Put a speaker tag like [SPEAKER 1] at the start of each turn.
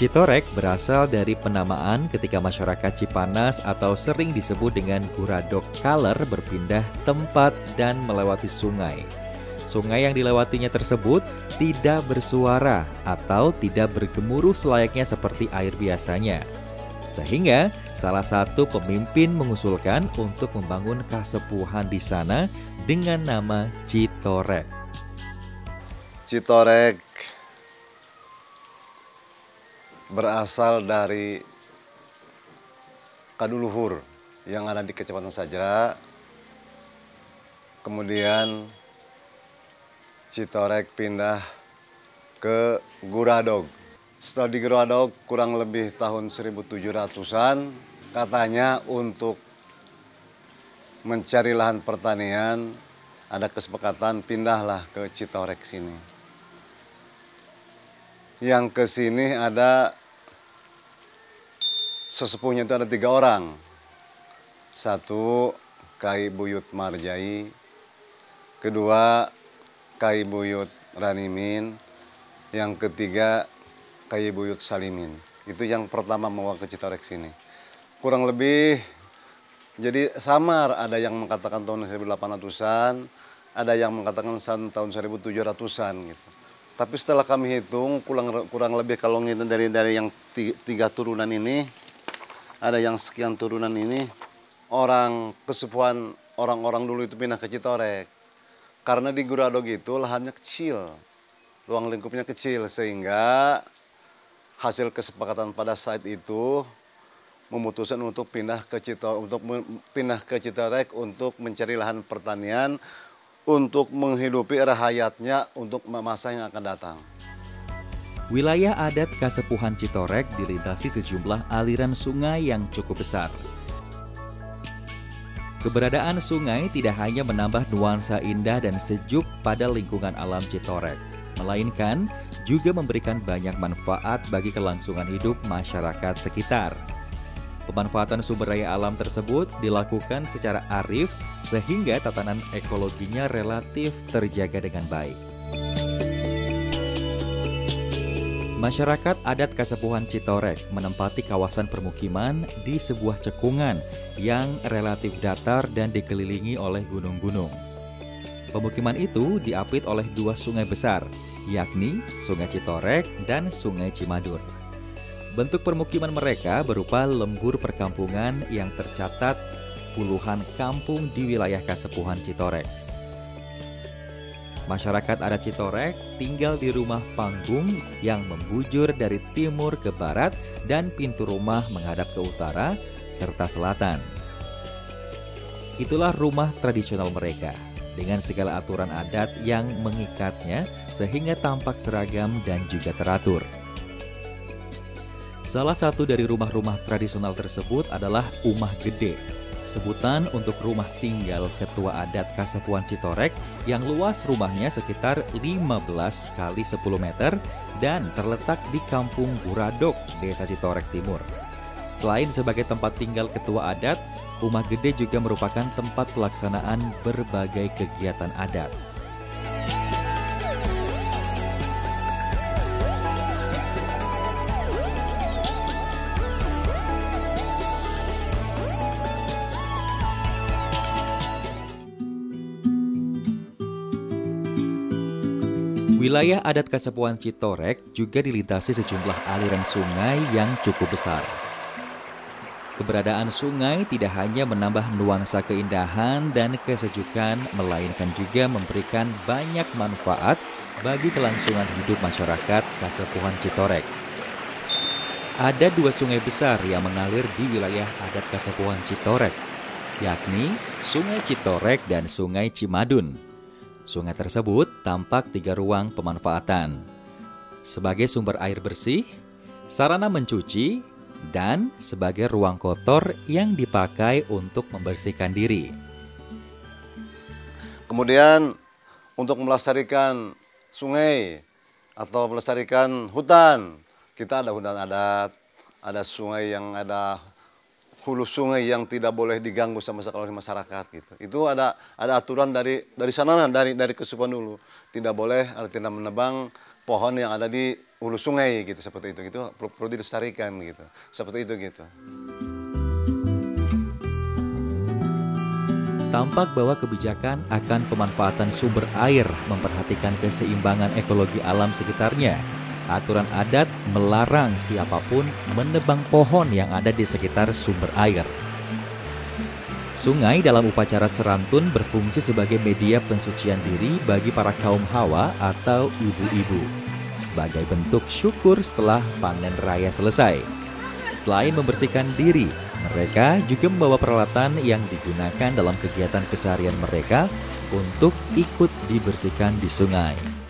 [SPEAKER 1] Citorek berasal dari penamaan ketika masyarakat Cipanas atau sering disebut dengan Guradok Kaler berpindah tempat dan melewati sungai. Sungai yang dilewatinya tersebut tidak bersuara atau tidak bergemuruh selayaknya seperti air biasanya. Sehingga salah satu pemimpin mengusulkan untuk membangun kasepuhan di sana dengan nama Citorek.
[SPEAKER 2] Citorek berasal dari kaduluhur yang ada di Kecamatan Sajra. Kemudian Citorek pindah ke Guradog. Setelah di Guradog kurang lebih tahun 1700-an, katanya untuk mencari lahan pertanian ada kesepakatan pindahlah ke Citorek sini. Yang ke sini ada sesepuhnya itu ada 3 orang. Satu, Kai Buyut Marjai. Kedua, Kai Buyut Ranimin. Yang ketiga, Kai Buyut Salimin. Itu yang pertama mau ke Citorek sini. Kurang lebih, jadi samar. Ada yang mengatakan tahun 1800-an, ada yang mengatakan tahun 1700-an gitu. Tapi setelah kami hitung, kurang lebih kalau ngitung dari yang 3 turunan ini, ada yang sekian turunan ini, orang kesepuhan orang-orang dulu itu pindah ke Citorek. Karena di Guradog itu lahannya kecil, ruang lingkupnya kecil, sehingga hasil kesepakatan pada saat itu memutuskan untuk pindah ke Citorek untuk mencari lahan pertanian untuk menghidupi rakyatnya untuk masa yang akan datang.
[SPEAKER 1] Wilayah adat Kasepuhan Citorek dilintasi sejumlah aliran sungai yang cukup besar. Keberadaan sungai tidak hanya menambah nuansa indah dan sejuk pada lingkungan alam Citorek, melainkan juga memberikan banyak manfaat bagi kelangsungan hidup masyarakat sekitar. Pemanfaatan sumber daya alam tersebut dilakukan secara arif sehingga tatanan ekologinya relatif terjaga dengan baik. Masyarakat adat Kasepuhan Citorek menempati kawasan permukiman di sebuah cekungan yang relatif datar dan dikelilingi oleh gunung-gunung. Pemukiman itu diapit oleh 2 sungai besar, yakni Sungai Citorek dan Sungai Cimadur. Bentuk permukiman mereka berupa lembur perkampungan yang tercatat puluhan kampung di wilayah Kasepuhan Citorek. Masyarakat adat Citorek tinggal di rumah panggung yang membujur dari timur ke barat dan pintu rumah menghadap ke utara serta selatan. Itulah rumah tradisional mereka dengan segala aturan adat yang mengikatnya sehingga tampak seragam dan juga teratur. Salah satu dari rumah-rumah tradisional tersebut adalah Umah Gede, sebutan untuk rumah tinggal ketua adat Kasepuhan Citorek yang luas rumahnya sekitar 15 kali 10 meter dan terletak di Kampung Guradok, Desa Citorek Timur. Selain sebagai tempat tinggal ketua adat, Umah Gede juga merupakan tempat pelaksanaan berbagai kegiatan adat. Wilayah adat Kasepuhan Citorek juga dilintasi sejumlah aliran sungai yang cukup besar. Keberadaan sungai tidak hanya menambah nuansa keindahan dan kesejukan, melainkan juga memberikan banyak manfaat bagi kelangsungan hidup masyarakat Kasepuhan Citorek. Ada 2 sungai besar yang mengalir di wilayah adat Kasepuhan Citorek, yakni Sungai Citorek dan Sungai Cimadun. Sungai tersebut tampak 3 ruang pemanfaatan, sebagai sumber air bersih, sarana mencuci, dan sebagai ruang kotor yang dipakai untuk membersihkan diri.
[SPEAKER 2] Kemudian untuk melestarikan sungai atau melestarikan hutan, kita ada hutan adat, ada sungai yang ada hulu sungai yang tidak boleh diganggu sama sekali oleh masyarakat gitu. Itu ada aturan dari sana dari Kesupan dulu. Tidak boleh tidak menebang pohon yang ada di hulu sungai gitu, seperti itu perlu dilestarikan gitu, seperti itu gitu.
[SPEAKER 1] Tampak bahwa kebijakan akan pemanfaatan sumber air memperhatikan keseimbangan ekologi alam sekitarnya. Aturan adat melarang siapapun menebang pohon yang ada di sekitar sumber air. Sungai dalam upacara serantun berfungsi sebagai media pensucian diri bagi para kaum hawa atau ibu-ibu, sebagai bentuk syukur setelah panen raya selesai. Selain membersihkan diri, mereka juga membawa peralatan yang digunakan dalam kegiatan keseharian mereka untuk ikut dibersihkan di sungai.